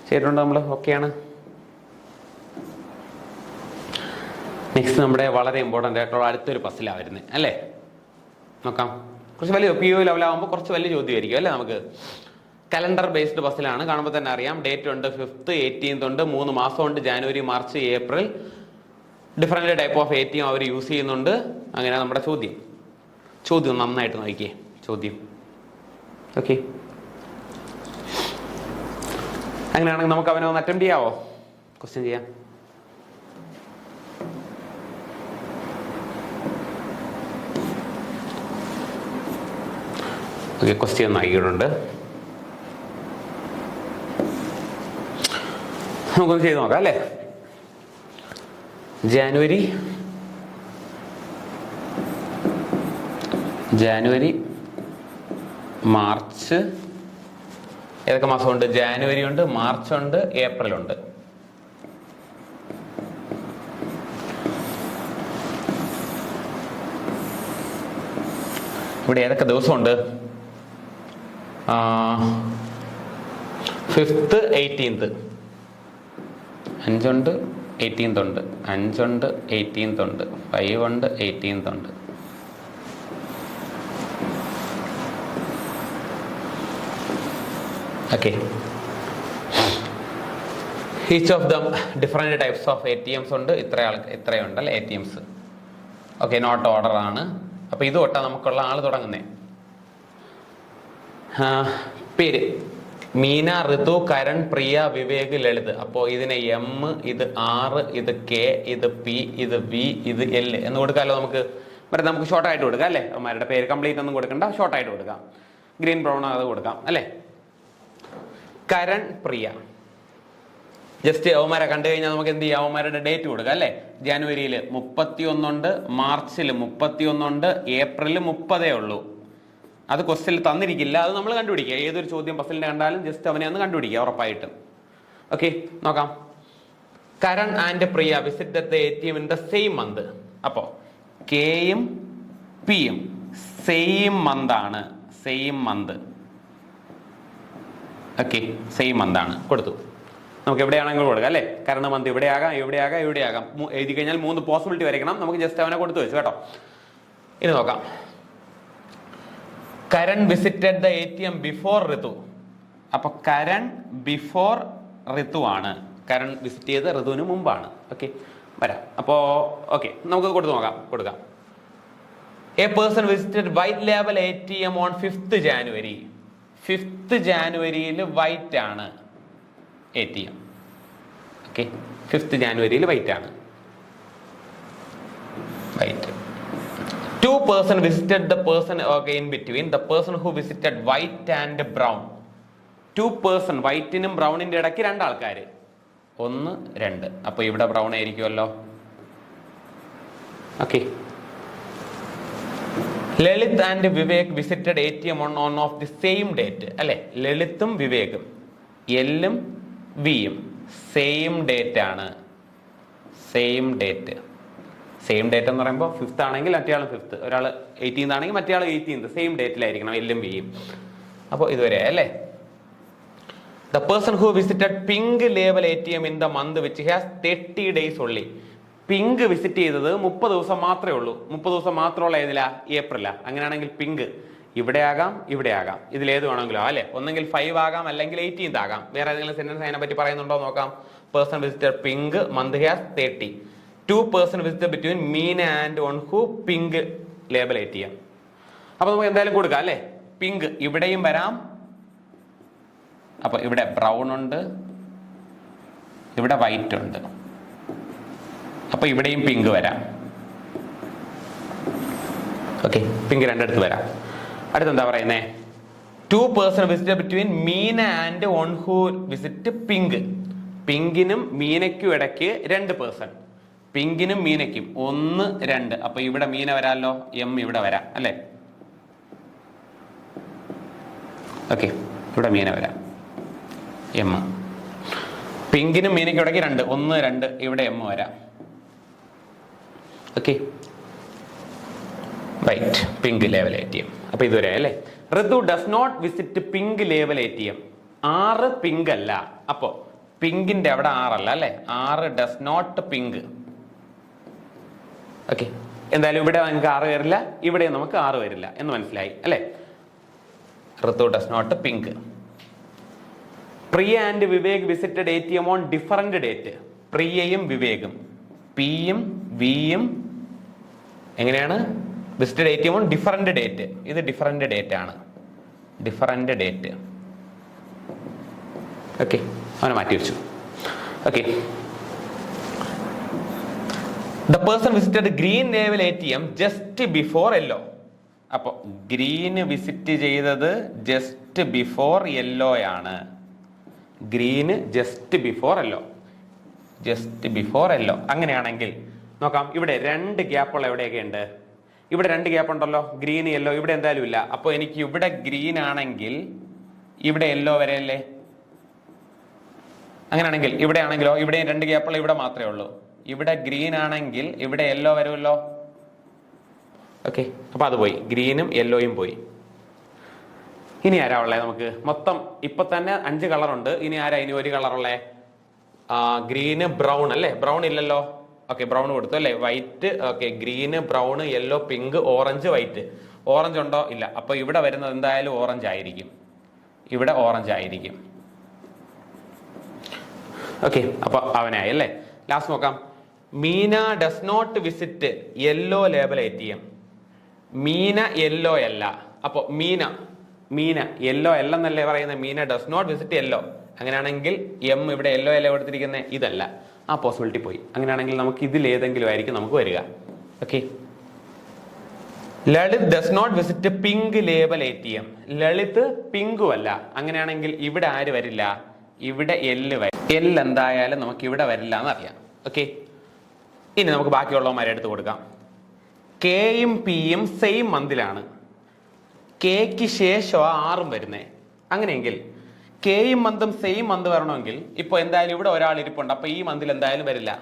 ശരിയുണ്ടോ? നമ്മൾ ഓക്കെയാണ്. Next നമ്മുടെ വളരെ ഇമ്പോർട്ടൻ്റ് ആയിട്ടുള്ള അടുത്തൊരു പസിലാണ് വരുന്നത് അല്ലേ? നോക്കാം. കുറച്ച് വലിയ PO ലെവലാകുമ്പോൾ കുറച്ച് വലിയ ചോദ്യമായിരിക്കും അല്ലേ? നമുക്ക് കലണ്ടർ ബേസ്ഡ് പസിലാണ്. കാണുമ്പോൾ തന്നെ അറിയാം. ഡേറ്റ് ഉണ്ട്, 5th 18th ഉണ്ട്, 3 മാസമുണ്ട്, January March April. Different type of ATM അവർ യൂസ് ചെയ്യുന്നുണ്ട്. അങ്ങനെ നമ്മുടെ ചോദ്യം നന്നായിട്ട് നോക്കിയേ. ചോദ്യം ഓക്കെ. അങ്ങനെയാണെങ്കിൽ നമുക്ക് അവനെ ഒന്ന് അറ്റംപ്റ്റ് ചെയ്യാവോ? ക്വസ്റ്റ്യൻ ചെയ്യാം. ഓക്കെ, ക്വസ്റ്റ്യൻ നൽകിയിട്ടുണ്ട്. നമുക്കൊന്ന് ചെയ്ത് നോക്കാം അല്ലേ? ജാനുവരി മാർച്ച്, ഏതൊക്കെ മാസമുണ്ട്? ജാനുവരി ഉണ്ട്, മാർച്ച് ഉണ്ട്, ഏപ്രിൽ ഉണ്ട്. ഇവിടെ ഏതൊക്കെ ദിവസമുണ്ട്? 5th 18th. 5 ഉണ്ട്, 18th ഉണ്ട്, 5 ഉണ്ട്, 18th ഉണ്ട്, 5 ഉണ്ട്, 18th ഉണ്ട്. Okay. Each of them different types of ATMs ഉണ്ട്. ഇത്രയുണ്ടല്ലേ ATMs. ഓക്കെ, നോട്ട് ഓർഡർ ആണ്. അപ്പൊ ഇത് തൊട്ടാ നമുക്കുള്ള ആള് തുടങ്ങുന്നേ. പേര് മീന, ഋതു, കരൺ, പ്രിയ, വിവേക്, ലളിത്. അപ്പോൾ ഇതിനെ M, ഇത് R, ഇത് K, ഇത് P, ഇത് V, ഇത് L എന്ന് കൊടുക്കാമല്ലോ നമുക്ക്. നമുക്ക് ഷോർട്ടായിട്ട് കൊടുക്കാം അല്ലേ? അവന്മാരുടെ പേര് കംപ്ലീറ്റ് ഒന്നും കൊടുക്കണ്ട, ഷോർട്ടായിട്ട് കൊടുക്കാം. ഗ്രീൻ ബ്രൗൺ അത് കൊടുക്കാം അല്ലേ. കരൺ, പ്രിയ. ജസ്റ്റ് അവന്മാരെ കണ്ടു കഴിഞ്ഞാൽ നമുക്ക് എന്ത് ചെയ്യാം, അവന്മാരുടെ ഡേറ്റ് കൊടുക്കാം അല്ലേ. ജനുവരിയിൽ 31 ഉണ്ട്, മാർച്ചിൽ 31 ഉണ്ട്, ഏപ്രിൽ 30 ഉള്ളൂ. അത് ക്വസ്റ്റ്യനിൽ തന്നിരിക്കില്ല, അത് നമ്മൾ കണ്ടുപിടിക്കുക. ഏതൊരു ചോദ്യം പസിലിന്റെ കണ്ടാലും ജസ്റ്റ് അവനെ ഒന്ന് കണ്ടുപിടിക്കുക ഉറപ്പായിട്ടും. ഓക്കെ, നോക്കാം. Karan and Priya visit the ATM in the same month. അപ്പോ കെയും പിയും സെയിം മന്ത് ആണ്, same month. Okay, same month ആണ് കൊടുത്തു. നമുക്ക് എവിടെയാണെങ്കിലും കൊടുക്കാം അല്ലേ. കരൺ മന്ത് ഇവിടെയാകാം, എവിടെയാകാം, എവിടെയാകാം. എഴുതി കഴിഞ്ഞാൽ 3 പോസിബിലിറ്റി വരയ്ക്കണം. നമുക്ക് ജസ്റ്റ് അവനെ കൊടുത്തു വെച്ചു കേട്ടോ. ഇനി നോക്കാം. Karan visited the ATM before Ritu. അപ്പൊ കരൺ ബിഫോർ ഋതു ആണ്. കരൺ വിസിറ്റ് ചെയ്ത് ഋതുവിന് മുമ്പാണ്. ഓക്കെ, വരാം. അപ്പോ ഓക്കെ, നമുക്ക് കൊടുത്തു നോക്കാം. കൊടുക്കാം. A person visited white label ATM on 5th January. 5th January white ആണ് ATM. Okay, 5th January white ആണ്. White. 2 person visited the person, okay, in between. The person who visited white and brown. 2 person, വൈറ്റിനും ബ്രൗണിന്റെ ഇടയ്ക്ക് 2 ആൾക്കാർ. 1, 2. അപ്പൊ ഇവിടെ brown ആയിരിക്കുമല്ലോ. Okay. Lalit and Vivek visited ATM on of the same date. അല്ലെ, ലളിതും വിവേകും, എല്ലും വിയും same date ആണ്. Same date. സെയിം ഡേറ്റ് എന്ന് പറയുമ്പോൾ 5th ആണെങ്കിൽ മറ്റേയാളും 5th, ഒരാൾ 18th ആണെങ്കിൽ മറ്റേയാൾ 18th. സെയിം ഡേറ്റിലായിരിക്കണം എല്ലും വിയും. അപ്പോൾ ഇതുവരെ അല്ലേ. The person who visited pink label ATM in the month which has 30 days only. Pink visit ചെയ്തത് 30 ദിവസം മാത്രമേ ഉള്ളൂ. 30 ദിവസം മാത്രമുള്ള ഏതിലാ? ഏപ്രിലാ. അങ്ങനെയാണെങ്കിൽ പിങ്ക് ഇവിടെ ആകാം, ഇവിടെ ആകാം. ഇതിലേത് വേണമെങ്കിലും അല്ലെ. ഒന്നെങ്കിൽ 5 ആകാം, അല്ലെങ്കിൽ 18th ആകാം. വേറെ ഏതെങ്കിലും സെന്റൻസ് അതിനെ പറ്റി പറയുന്നുണ്ടോ നോക്കാം. Person visited pink, month has 30. 2 person visited between Meena and one who pink label ATM. അപ്പൊ നമുക്ക് എന്തായാലും കൊടുക്കാം അല്ലെ. പിങ്ക് ഇവിടെയും വരാം. അപ്പൊ ഇവിടെ ബ്രൗൺ ഉണ്ട്, ഇവിടെ വൈറ്റ് ഉണ്ട്. അപ്പൊ ഇവിടെയും പിങ്ക് വരാം. ഓക്കെ, പിങ്ക് രണ്ടിടത്ത് വരാം. അടുത്തെന്താ പറയുന്നേ? 2 person visited between Meena and one who visit pink. പിങ്കിനും മീനയ്ക്കും ഇടയ്ക്ക് 2 person. പിങ്കിനും മീനയ്ക്കും 1, 2. അപ്പൊ ഇവിടെ മീന വരാമല്ലോ, എം ഇവിടെ വരാം അല്ലെ. ഓക്കെ, ഇവിടെ മീന വരാം, എം. പിങ്കിനും മീനയ്ക്കും ഇടയ്ക്ക് 2, 1, 2. ഇവിടെ എം വരാം. Okay, white pink label ATM. അപ്പൊ ഇതുവരെ അല്ലേ. Ritu does not visit pink label ATM. 6 pink അല്ല. അപ്പോ പിങ്കിന്റെ അവിടെ 6 അല്ല അല്ലെ. 6 ഡസ് നോട്ട് പിങ്ക്. ഓക്കെ, എന്തായാലും ഇവിടെ നമുക്ക് 6 വരില്ല, ഇവിടെ നമുക്ക് 6 വരില്ല എന്ന് മനസ്സിലായി അല്ലെ. Ritu does not pink. Priya and Vivek visited ATM on different date. പ്രിയയും വിവേകും, പിയും വിയും എങ്ങനെയാണ് visited ATM on different date. ഇത് ഡിഫറന്റ് ഡേറ്റ് ആണ്, ഡിഫറന്റ് ഡേറ്റ്. ഓക്കെ, അവനെ മാറ്റി വെച്ചു. Okay. The person visited green label ATM just before yellow. അപ്പൊ ഗ്രീന് വിസിറ്റ് ചെയ്തത് ജസ്റ്റ് ബിഫോർ യെല്ലോ ആണ്. Green just before yellow, just before yellow. അങ്ങനെയാണെങ്കിൽ നോക്കാം. ഇവിടെ 2 ഗ്യാപ്പുള്ള എവിടെയൊക്കെ ഉണ്ട്? ഇവിടെ 2 ഗ്യാപ്പ് ഉണ്ടല്ലോ, ഗ്രീൻ യെല്ലോ. ഇവിടെ എന്തായാലും ഇല്ല. അപ്പൊ എനിക്ക് ഇവിടെ ഗ്രീൻ ആണെങ്കിൽ ഇവിടെ യെല്ലോ വരെയല്ലേ. അങ്ങനെയാണെങ്കിൽ ഇവിടെ ആണെങ്കിലോ, ഇവിടെ 2 ഗ്യാപ്പുള്ള ഇവിടെ മാത്രമേ ഉള്ളൂ. ഇവിടെ ഗ്രീൻ ആണെങ്കിൽ ഇവിടെ യെല്ലോ വരുമല്ലോ. ഓക്കെ, അപ്പൊ അത് പോയി, ഗ്രീനും യെല്ലോയും പോയി. ഇനി ആരാ ഉള്ളേ? നമുക്ക് മൊത്തം ഇപ്പൊ തന്നെ 5 കളറുണ്ട്. ഇനി ആരാ ഇനി 1 കളറുള്ളേ? ഗ്രീന് ബ്രൗൺ അല്ലേ. ബ്രൗൺ ഇല്ലല്ലോ. ഓക്കെ, ബ്രൗൺ കൊടുത്തു അല്ലേ. White. Okay, green brown yellow pink orange white. Orange ഉണ്ടോ? ഇല്ല. അപ്പൊ ഇവിടെ വരുന്നത് എന്തായാലും ഓറഞ്ച് ആയിരിക്കും. ഇവിടെ ഓറഞ്ച് ആയിരിക്കും. ഓക്കെ, അപ്പൊ അവനായി അല്ലേ. ലാസ്റ്റ് നോക്കാം. Meena does not visit yellow label ATM. Meena yellow അല്ല. അപ്പൊ മീന യെല്ലോ അല്ലെന്നല്ലേ പറയുന്നത്. Meena does not visit yellow. അങ്ങനെയാണെങ്കിൽ എം ഇവിടെ യെല്ലോ അല്ല കൊടുത്തിരിക്കുന്നത്, ഇതല്ല. ആ പോസിബിലിറ്റി പോയി. അങ്ങനെയാണെങ്കിൽ നമുക്ക് ഇതിൽ ഏതെങ്കിലും ആയിരിക്കും നമുക്ക് വരിക. Okay, Lalit does not visit pink label ATM. Lalit പിങ്കും അല്ല. അങ്ങനെയാണെങ്കിൽ ഇവിടെ ആര് വരില്ല? ഇവിടെ എല്ല് വരും. എൽ എന്തായാലും നമുക്ക് ഇവിടെ വരില്ല എന്നറിയാം. ഓക്കെ, ഇനി നമുക്ക് ബാക്കിയുള്ളവന്മാരെ എടുത്ത് കൊടുക്കാം. കെയും പിയും സെയിം മന്തിലാണ്. കെക്ക് ശേഷം 6 വരുന്നേ. അങ്ങനെയെങ്കിൽ കെയും മന്തും സെയിം മന്ത് വരണമെങ്കിൽ ഇപ്പോൾ എന്തായാലും ഇവിടെ ഒരാൾ ഇരിപ്പുണ്ട്. അപ്പൊ ഈ മന്തിൽ എന്തായാലും വരില്ല.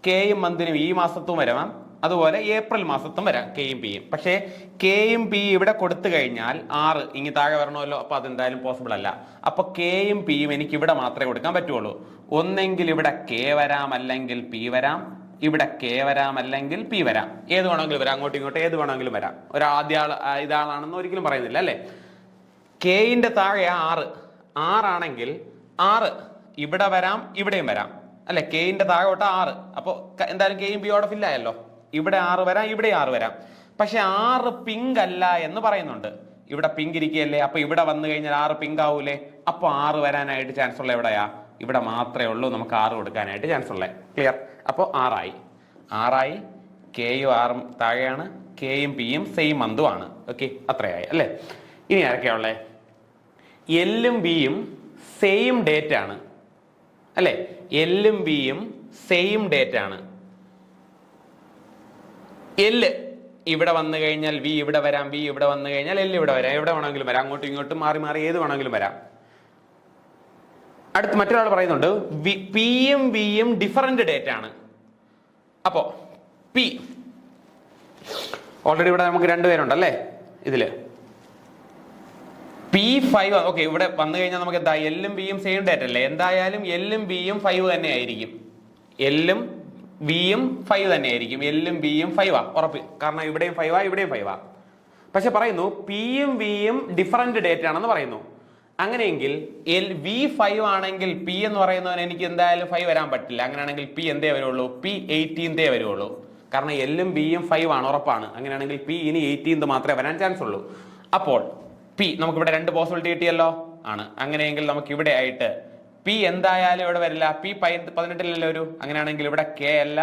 കെയും മന്തിനും ഈ മാസത്തും വരാം, അതുപോലെ ഏപ്രിൽ മാസത്തും വരാം കെയും പിയും. പക്ഷേ കെയും പിയും ഇവിടെ കൊടുത്തു കഴിഞ്ഞാൽ 6 ഇങ്ങ് താഴെ വരണമല്ലോ. അപ്പൊ അതെന്തായാലും പോസിബിൾ അല്ല. അപ്പൊ കെയും പിയും എനിക്ക് ഇവിടെ മാത്രമേ കൊടുക്കാൻ പറ്റുള്ളൂ. ഒന്നെങ്കിൽ ഇവിടെ കെ വരാം, അല്ലെങ്കിൽ പി വരാം. ഇവിടെ കെ വരാം, അല്ലെങ്കിൽ പി വരാം. ഏത് വേണമെങ്കിലും വരാം, അങ്ങോട്ടും ഇങ്ങോട്ടും ഏത് വേണമെങ്കിലും വരാം. ആദ്യ ആൾ ഇതാളാണെന്ന് ഒരിക്കലും പറയുന്നില്ല അല്ലേ. കെയിന്റെ താഴെ 6 ആണെങ്കിൽ 6 ഇവിടെ വരാം, ഇവിടെയും വരാം അല്ലെ. കെയിന്റെ താഴോട്ട് 6. അപ്പൊ എന്തായാലും കെയും പിയോടെ ഫില്ലായല്ലോ. ഇവിടെ 6 വരാം, ഇവിടെ 6 വരാം. പക്ഷെ 6 പിങ്ക് അല്ല എന്ന് പറയുന്നുണ്ട്. ഇവിടെ പിങ്ക് ഇരിക്കുകയല്ലേ. അപ്പൊ ഇവിടെ വന്നു കഴിഞ്ഞാൽ 6 പിങ്ക് ആവൂലേ. അപ്പൊ 6 വരാനായിട്ട് ചാൻസ് ഉള്ള എവിടെയാ? ഇവിടെ മാത്രമേ ഉള്ളൂ നമുക്ക് 6 കൊടുക്കാനായിട്ട് ചാൻസ് ഉള്ളേ. ക്ലിയർ? അപ്പോൾ 6 കെയും 6 താഴെയാണ്. കെയും പിയും സെയിം മന്തുമാണ്. ഓക്കെ, അത്രയായി അല്ലേ. ഇനി ആരൊക്കെയാ ഉള്ളേ? എല്ലും ബിയും സെയിം ഡേറ്റ് ആണ് അല്ലെ. എല്ലും ബിയും സെയിം ഡേറ്റ് ആണ്. എല്ല് ഇവിടെ വന്നു കഴിഞ്ഞാൽ വി ഇവിടെ വരാം, വി ഇവിടെ വന്നു കഴിഞ്ഞാൽ എല്ല് ഇവിടെ വരാം. എവിടെ വേണമെങ്കിലും വരാം, അങ്ങോട്ടും ഇങ്ങോട്ടും മാറി മാറി ഏത് വേണമെങ്കിലും വരാം. അടുത്ത് മറ്റൊരാൾ പറയുന്നുണ്ട് പിയും വിയും ഡിഫറന്റ് ഡേറ്റ് ആണ്. അപ്പോ പി ഓൾറെഡി ഇവിടെ നമുക്ക് 2 പേരുണ്ടല്ലേ ഇതില്. P5 ഓക്കെ, ഇവിടെ വന്നു കഴിഞ്ഞാൽ നമുക്ക് എന്താ? എല്ലും ബിയും സെയിം ഡേറ്റ് അല്ലേ. എന്തായാലും എല്ലും ബിയും 5 തന്നെ ആയിരിക്കും. എല്ലും ബിയും 5 തന്നെ ആയിരിക്കും. എല്ലും ബിയും 5 ഉറപ്പ്. കാരണം ഇവിടെയും 5 ഇവിടെയും 5. പക്ഷെ പറയുന്നു പിയും വിയും ഡിഫറന്റ് ഡേറ്റ് ആണെന്ന് പറയുന്നു. അങ്ങനെയെങ്കിൽ V5 ആണെങ്കിൽ പി എന്ന് പറയുന്നവന് എനിക്ക് എന്തായാലും 5 വരാൻ പറ്റില്ല. അങ്ങനെയാണെങ്കിൽ പി എന്തേ വരുള്ളൂ? പി 18 വരുള്ളൂ. കാരണം എല്ലും ബിയും 5 ആണ്, ഉറപ്പാണ്. അങ്ങനെയാണെങ്കിൽ പി ഇനി 18 മാത്രമേ വരാൻ ചാൻസ് ഉള്ളൂ. അപ്പോൾ പി നമുക്ക് ഇവിടെ 2 പോസിബിലിറ്റി കിട്ടിയല്ലോ ആണ്. അങ്ങനെയെങ്കിൽ നമുക്ക് ഇവിടെ ആയിട്ട് പി എന്തായാലും ഇവിടെ വരില്ല. പി 18 വരൂ. അങ്ങനെയാണെങ്കിൽ ഇവിടെ കെ അല്ല,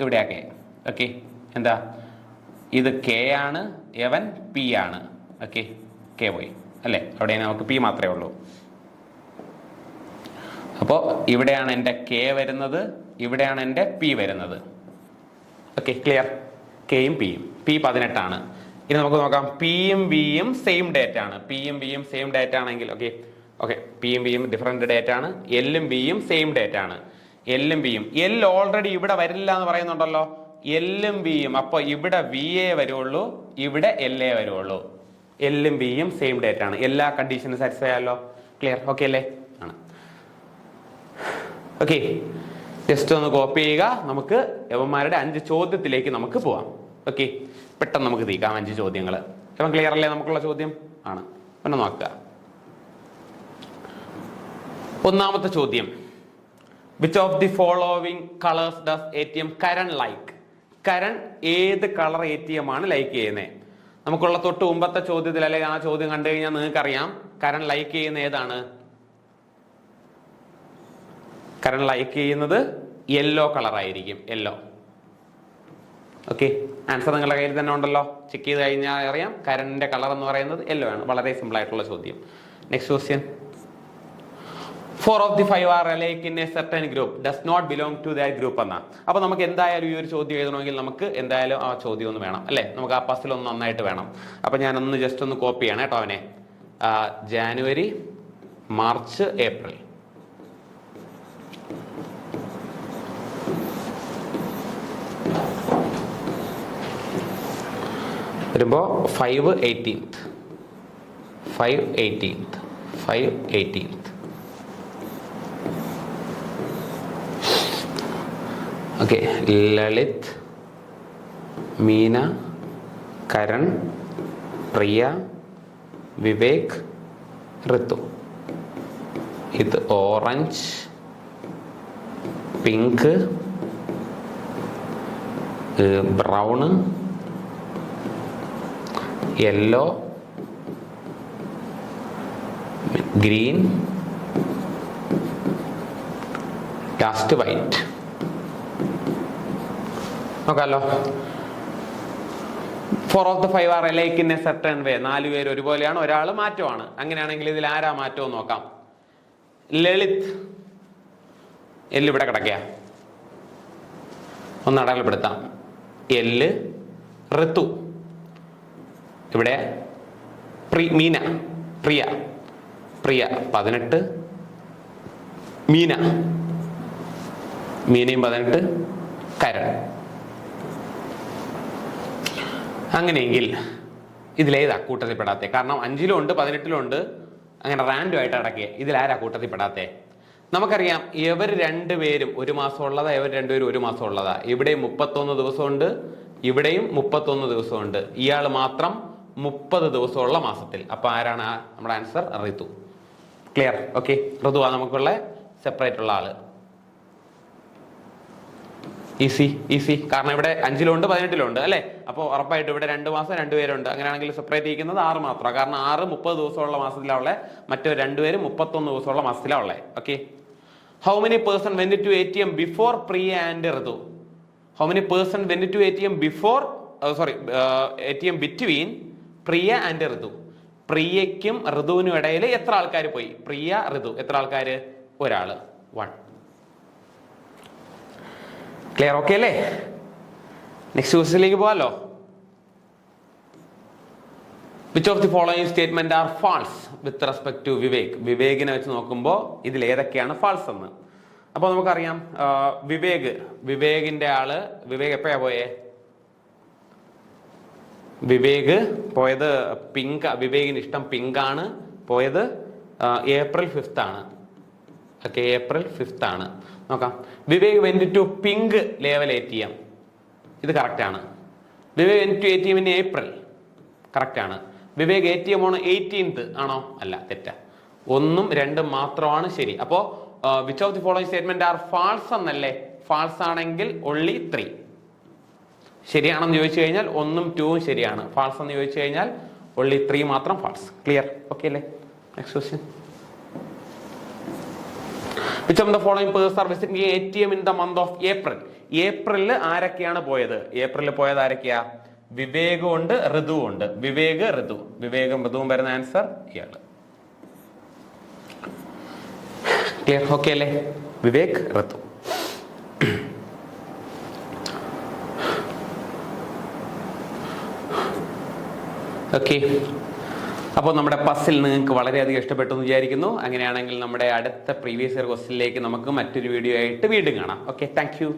ഇവിടെ കെ. ഓക്കെ, എന്താ ഇത്? കെ ആണ്, എവൻ പി ആണ്. ഓക്കെ, കെ പോയി അല്ലേ. അവിടെ നമുക്ക് പി മാത്രമേ ഉള്ളൂ. അപ്പോൾ ഇവിടെയാണ് എൻ്റെ കെ വരുന്നത്, ഇവിടെയാണ് എൻ്റെ പി വരുന്നത്. Okay, clear? കെയും പിയും. പി 18 ആണ്. ഇനി നമുക്ക് നോക്കാം. പിയും വിയും സെയിം ഡേറ്റ് ആണ്. പിയും വിയും സെയിം ഡേറ്റ് ആണെങ്കിൽ ഓക്കെ പിയും വിയും ഡിഫറെന്റ് ഡേറ്റ് ആണ്. എല്ലും ബിയും സെയിം ഡേറ്റ് ആണ്. എല്ലും ബിയും എൽ ഓൾറെഡി ഇവിടെ വരില്ല എന്ന് പറയുന്നുണ്ടല്ലോ. എല്ലും ബിയും അപ്പൊ ഇവിടെ വി എ വരുള്ളൂ, ഇവിടെ എൽ എ വരുള്ളൂ. എല്ലും ബിയും സെയിം ഡേറ്റ് ആണ്. എല്ലാ കണ്ടീഷനും സാറ്റിസ്ഫൈ ആയല്ലോ. ക്ലിയർ? ഓക്കെ അല്ലേ? ആണ്. ഓക്കെ, ജസ്റ്റ് ഒന്ന് കോപ്പി ചെയ്യുക. നമുക്ക് യവന്മാരുടെ 5 ചോദ്യത്തിലേക്ക് നമുക്ക് പോവാം. ഓക്കെ, പെട്ടെന്ന് നമുക്ക് തീക്കാം 5 ചോദ്യങ്ങൾ. ഇപ്പം ക്ലിയർ അല്ലേ? നമുക്കുള്ള ചോദ്യം ആണ്. പിന്നെ നോക്കുക. ഒന്നാമത്തെ ചോദ്യം, which of the following colours does ATM Karan like? Karan ഏത് കളർ ATM ആണ് ലൈക്ക് ചെയ്യുന്നത്? നമുക്കുള്ള തൊട്ട് മുമ്പത്തെ ചോദ്യത്തിൽ അല്ലെങ്കിൽ ആ ചോദ്യം കണ്ടു കഴിഞ്ഞാൽ നിങ്ങൾക്ക് അറിയാം കരൺ ലൈക്ക് ചെയ്യുന്ന ഏതാണ്. കരൺ ലൈക്ക് ചെയ്യുന്നത് യെല്ലോ കളർ ആയിരിക്കും. യെല്ലോ. ഓക്കെ, ആൻസർ നിങ്ങളുടെ കയ്യിൽ തന്നെ ഉണ്ടല്ലോ. ചെക്ക് ചെയ്ത് കഴിഞ്ഞാൽ അറിയാം കരണിന്റെ കളർ എന്ന് പറയുന്നത് യെല്ലോ ആണ്. വളരെ സിമ്പിൾ ആയിട്ടുള്ള ചോദ്യം. Next question, 4 of the 5 are alike in a certain group does not belong to that group എന്നാ. അപ്പൊ നമുക്ക് എന്തായാലും ഈ ഒരു ചോദ്യം എഴുതണമെങ്കിൽ നമുക്ക് എന്തായാലും ആ ചോദ്യം ഒന്ന് വേണം അല്ലെ. നമുക്ക് ആ പസിൽ ഒന്ന് നന്നായിട്ട് വേണം. അപ്പൊ ഞാനൊന്ന് ജസ്റ്റ് ഒന്ന് കോപ്പി ചെയ്യണം കേട്ടോ അവനെ. January, March, April. വരുമ്പോ 5 18th 5 18th 5 18th. Okay, Lalit, Meena, Karan, Priya, Vivek, Ritu. ഇത് orange, pink, brown, yellow, green, last white. നോക്കാമല്ലോ. 4 of the 5 are alike in a certain way. 4 പേര് ഒരുപോലെയാണ്, ഒരാൾ മാറ്റമാണ്. അങ്ങനെയാണെങ്കിൽ ഇതിൽ ആരാ മാറ്റം നോക്കാം. ലളിത് എല്ല് ഇവിടെ കിടക്കുക, ഒന്ന് അടയാളപ്പെടുത്താം. എല്ല്. ഋതു ഇവിടെ. മീന പ്രിയ 18. മീനയും 18. കരൺ. അങ്ങനെയെങ്കിൽ ഇതിലേതാ കൂട്ടത്തിൽപ്പെടാത്തേ? കാരണം 5-ലും ഉണ്ട് 18-ലും ഉണ്ട്, അങ്ങനെ റാൻഡം ആയിട്ട് അടക്കിയ. ഇതിലാരാ കൂട്ടത്തിൽപ്പെടാത്തേ? നമുക്കറിയാം ഇവർ രണ്ടുപേരും ഒരു മാസം ഉള്ളതാ, ഇവർ രണ്ടുപേരും ഒരു മാസം ഉള്ളതാ. ഇവിടെയും 31 ദിവസമുണ്ട്, ഇവിടെയും 31 ദിവസമുണ്ട്. ഇയാൾ മാത്രം 30 ദിവസമുള്ള മാസത്തിൽ. അപ്പൊ ആരാണ് നമ്മുടെ ആൻസർ? ഋതു. ക്ലിയർ? ഓക്കെ, ഋതുവാ നമുക്കുള്ള സെപ്പറേറ്റ് ഉള്ള ആള്. ഈസി. കാരണം ഇവിടെ 5-ലും ഉണ്ട് 18-ലും ഉണ്ട് അല്ലെ. അപ്പോൾ ഉറപ്പായിട്ട് ഇവിടെ 2 മാസം 2 പേരുണ്ട്. അങ്ങനെയാണെങ്കിൽ സെപ്പറേറ്റ് ചെയ്യുന്നത് 6 മാത്രമാണ്. കാരണം 6 30 ദിവസമുള്ള മാസത്തിലാണ് ഉള്ളത്, മറ്റൊരു 2 പേര് 31 ദിവസമുള്ള മാസത്തിലാണ് ഉള്ളത്. Okay. How many person went to ATM before Priya and Ritu? How many person went to ATM before ATM between Priya and Ritu? പ്രിയയ്ക്കും ഋതുവിനും ഇടയിൽ എത്ര ആൾക്കാർ പോയി? പ്രിയ ഋതു എത്ര ആൾക്കാര്? ഒരാള്. 1. ക്ലിയർ? ഓക്കെ അല്ലേ? നെക്സ്റ്റ് ക്വസ്റ്റ്യനിലേക്ക് പോകാലോ. Which of the following statement are false with respect to Vivek? വിവേകിനെ വെച്ച് നോക്കുമ്പോൾ ഇതിൽ ഏതൊക്കെയാണ് ഫാൾസ് എന്ന്. അപ്പോൾ നമുക്കറിയാം വിവേകിന്റെ ആള് എപ്പോഴാ പോയേ? വിവേക് പോയത് പിങ്ക്. വിവേകിന് ഇഷ്ടം പിങ്കാണ്. പോയത് April 5th ആണ്. ഓക്കെ, April 5th ആണ്. നോക്കാം. വിവേക് വെന്റ് ടു പിങ്ക് ലേവൽ ATM. ഇത് കറക്റ്റ് ആണ്. Vivek went to ATM in April. Correct ആണ്. വിവേക് ATM ഓൺ 18th ആണോ? അല്ല, തെറ്റാ. 1ഉം 2ഉം മാത്രമാണ് ശരി. അപ്പോ which of the following statement are false എന്നല്ലേ? ഫാൾസ് ആണെങ്കിൽ only 3. ശരിയാണെന്ന് ചോദിച്ചു കഴിഞ്ഞാൽ 1ഉം 2ഉം ശരിയാണ്. ഫാൾസ് എന്ന് ചോദിച്ചു കഴിഞ്ഞാൽ only 3 മാത്രം ഫാൾസ്. ക്ലിയർ? ഓക്കെ അല്ലേ? Next question. Which of the following persons are visiting ATM in the month of April? ഏപ്രിലിൽ ആരൊക്കെയാണ് പോയത്? ഏപ്രിലിൽ പോയത് ആരൊക്കെയാ? വിവേകും ഉണ്ട്, ഋതുവും ഉണ്ട്. വിവേകും ഋതുവും വരുന്ന ആൻസർ ഇയാള്. ക്ലിയർ? ഓക്കെ അല്ലേ? വിവേക്, ഋതു. ഓക്കെ. അപ്പോൾ നമ്മുടെ പസിൽ നിങ്ങൾക്ക് വളരെയധികം ഇഷ്ടപ്പെട്ടു എന്ന് വിചാരിക്കുന്നു. അങ്ങനെയാണെങ്കിൽ നമ്മുടെ അടുത്ത പ്രീവിയസ് ഇയർ ക്വസ്റ്റ്യനിലേക്ക് നമുക്ക് മറ്റൊരു വീഡിയോ ആയിട്ട് വീണ്ടും കാണാം. Okay, thank you.